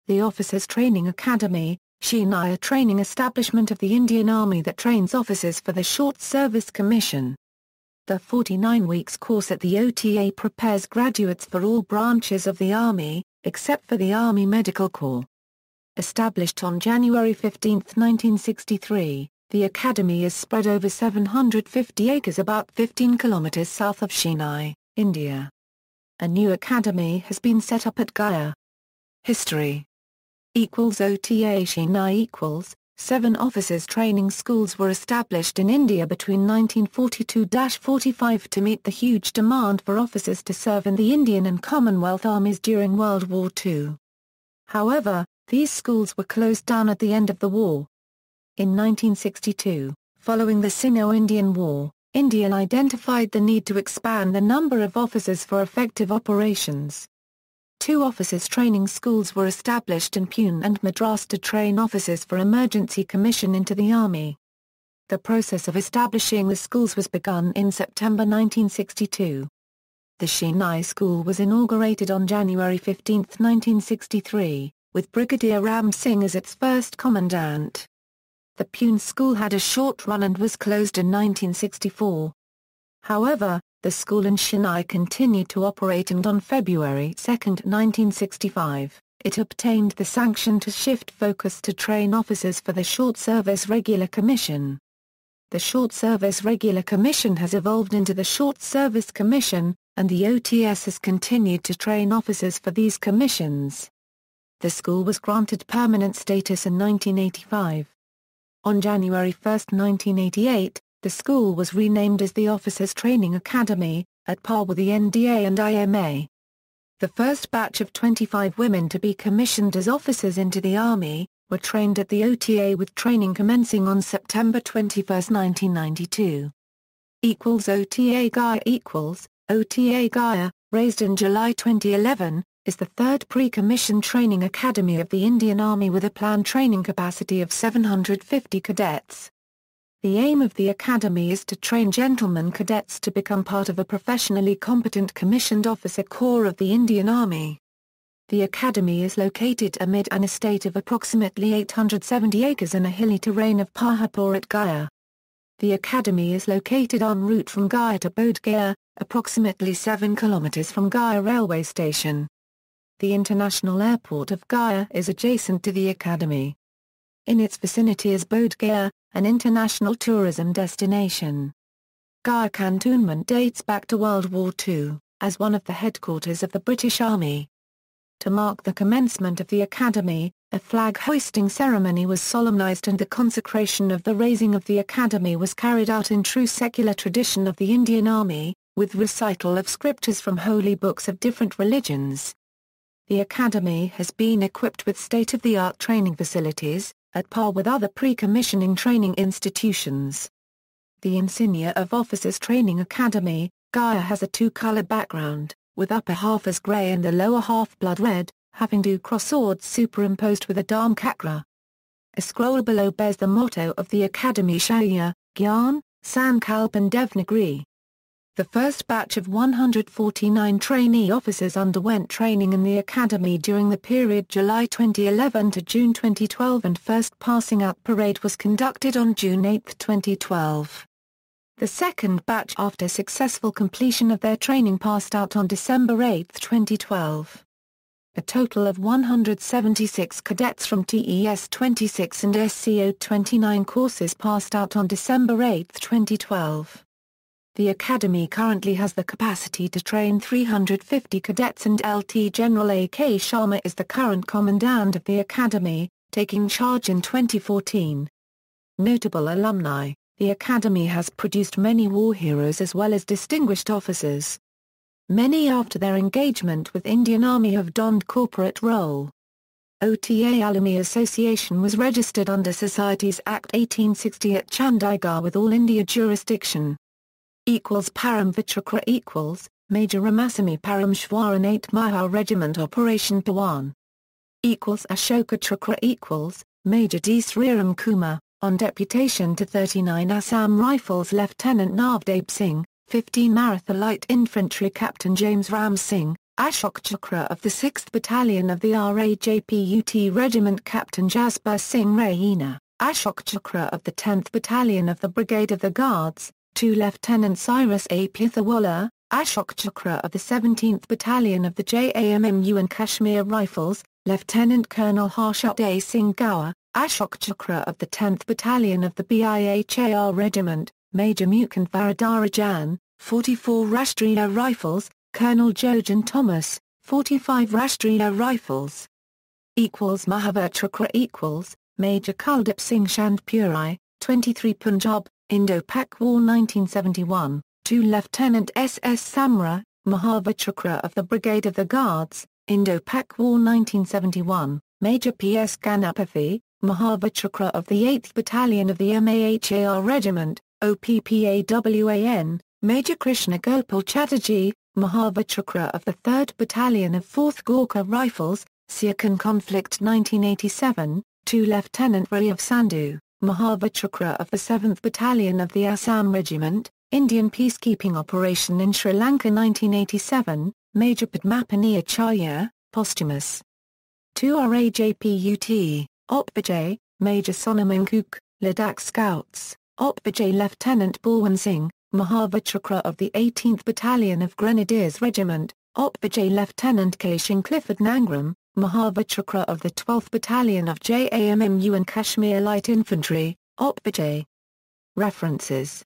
The Officers Training Academy, Chennai, a training establishment of the Indian Army that trains officers for the Short Service Commission. The 49 weeks course at the OTA prepares graduates for all branches of the Army, except for the Army Medical Corps. Established on January 15, 1963, the academy is spread over 750 acres about 15 kilometres south of Chennai, India. A new academy has been set up at Gaya. History OTA Chennai 7 officers training schools were established in India between 1942-45 to meet the huge demand for officers to serve in the Indian and Commonwealth armies during World War II. However, these schools were closed down at the end of the war. In 1962, following the Sino-Indian War, India identified the need to expand the number of officers for effective operations. 2 officers training schools were established in Pune and Madras to train officers for emergency commission into the Army. The process of establishing the schools was begun in September 1962. The Chennai School was inaugurated on January 15, 1963, with Brigadier Ram Singh as its first commandant. The Pune School had a short run and was closed in 1964. However, the school in Chennai continued to operate, and on February 2, 1965, it obtained the sanction to shift focus to train officers for the Short Service Regular Commission. The Short Service Regular Commission has evolved into the Short Service Commission, and the OTS has continued to train officers for these commissions. The school was granted permanent status in 1985. On January 1, 1988, the school was renamed as the Officers Training Academy, at par with the NDA and IMA. The first batch of 25 women to be commissioned as officers into the Army, were trained at the OTA, with training commencing on September 21, 1992. OTA Gaya OTA Gaya, raised in July 2011, is the third pre-commissioned training academy of the Indian Army with a planned training capacity of 750 cadets. The aim of the academy is to train gentlemen cadets to become part of a professionally competent commissioned officer corps of the Indian Army. The academy is located amid an estate of approximately 870 acres in a hilly terrain of Pahapur at Gaya. The academy is located en route from Gaya to Bodh Gaya, approximately 7 kilometres from Gaya railway station. The International Airport of Gaya is adjacent to the academy. In its vicinity is Bodh Gaya, an international tourism destination. Gaya cantonment dates back to World War II, as one of the headquarters of the British Army. To mark the commencement of the academy, a flag-hoisting ceremony was solemnized and the consecration of the raising of the academy was carried out in true secular tradition of the Indian Army, with recital of scriptures from holy books of different religions. The academy has been equipped with state-of-the-art training facilities, at par with other pre-commissioning training institutions. The insignia of Officers Training Academy, Gaya, has a 2-color background, with upper half as grey and the lower half blood red, having 2 cross-swords superimposed with a Dharm Chakra. A scroll below bears the motto of the academy: Shaurya, Gyan, Sankalp and Devanagari. The first batch of 149 trainee officers underwent training in the academy during the period July 2011 to June 2012, and first passing out parade was conducted on June 8, 2012. The second batch, after successful completion of their training, passed out on December 8, 2012. A total of 176 cadets from TES 26 and SCO 29 courses passed out on December 8, 2012. The academy currently has the capacity to train 350 cadets, and Lt. General A.K. Sharma is the current commandant of the academy, taking charge in 2014. Notable alumni: the academy has produced many war heroes as well as distinguished officers. Many after their engagement with Indian Army have donned corporate role. OTA Alumni Association was registered under Societies Act 1860 at Chandigarh with All India jurisdiction. Param Vichakra Major Ramasamy Parameshwaran 8 Mahar Regiment Operation Pawan. Ashoka Chakra Major D. Sriram Kumar, on deputation to 39 Assam Rifles Lieutenant Navdeep Singh, 15 Maratha Light Infantry Captain James Ram Singh, Ashok Chakra of the 6th Battalion of the RAJPUT Regiment Captain Jasper Singh Raina, Ashok Chakra of the 10th Battalion of the Brigade of the Guards, to Lieutenant Cyrus A. Pithawala, Ashok Chakra of the 17th Battalion of the JAMMU and Kashmir Rifles, Lieutenant Colonel Harshad Singh Gower, Ashok Chakra of the 10th Battalion of the BIHAR Regiment, Major Mukund Varadarajan, 44 Rashtriya Rifles, Colonel Jojan Thomas, 45 Rashtriya Rifles. Mahavir Chakra Major Kuldip Singh Chandpuri, 23 Punjab, Indo-Pak War 1971, to Lieutenant S.S. Samra, Mahavir Chakra of the Brigade of the Guards, Indo-Pak War 1971, Major P.S. Ganapathy, Mahavir Chakra of the 8th Battalion of the MAHAR Regiment, OPPAWAN, Major Krishna Gopal Chatterjee, Mahavir Chakra of the 3rd Battalion of 4th Gorkha Rifles, Siachen Conflict 1987, to Lieutenant Rajiv Sandhu, Mahavir Chakra of the 7th Battalion of the Assam Regiment, Indian Peacekeeping Operation in Sri Lanka 1987, Major Padmapani Acharya, posthumous. To RAJPUT, OPBJ, Major Sonam Cook, Ladakh Scouts, OPBJ Lieutenant Balwan Singh, Mahavir Chakra of the 18th Battalion of Grenadiers Regiment, OPBJ Lieutenant Kashin Clifford Nangram, Mahavir Chakra of the 12th Battalion of JAMMU and Kashmir Light Infantry, OPBJ. References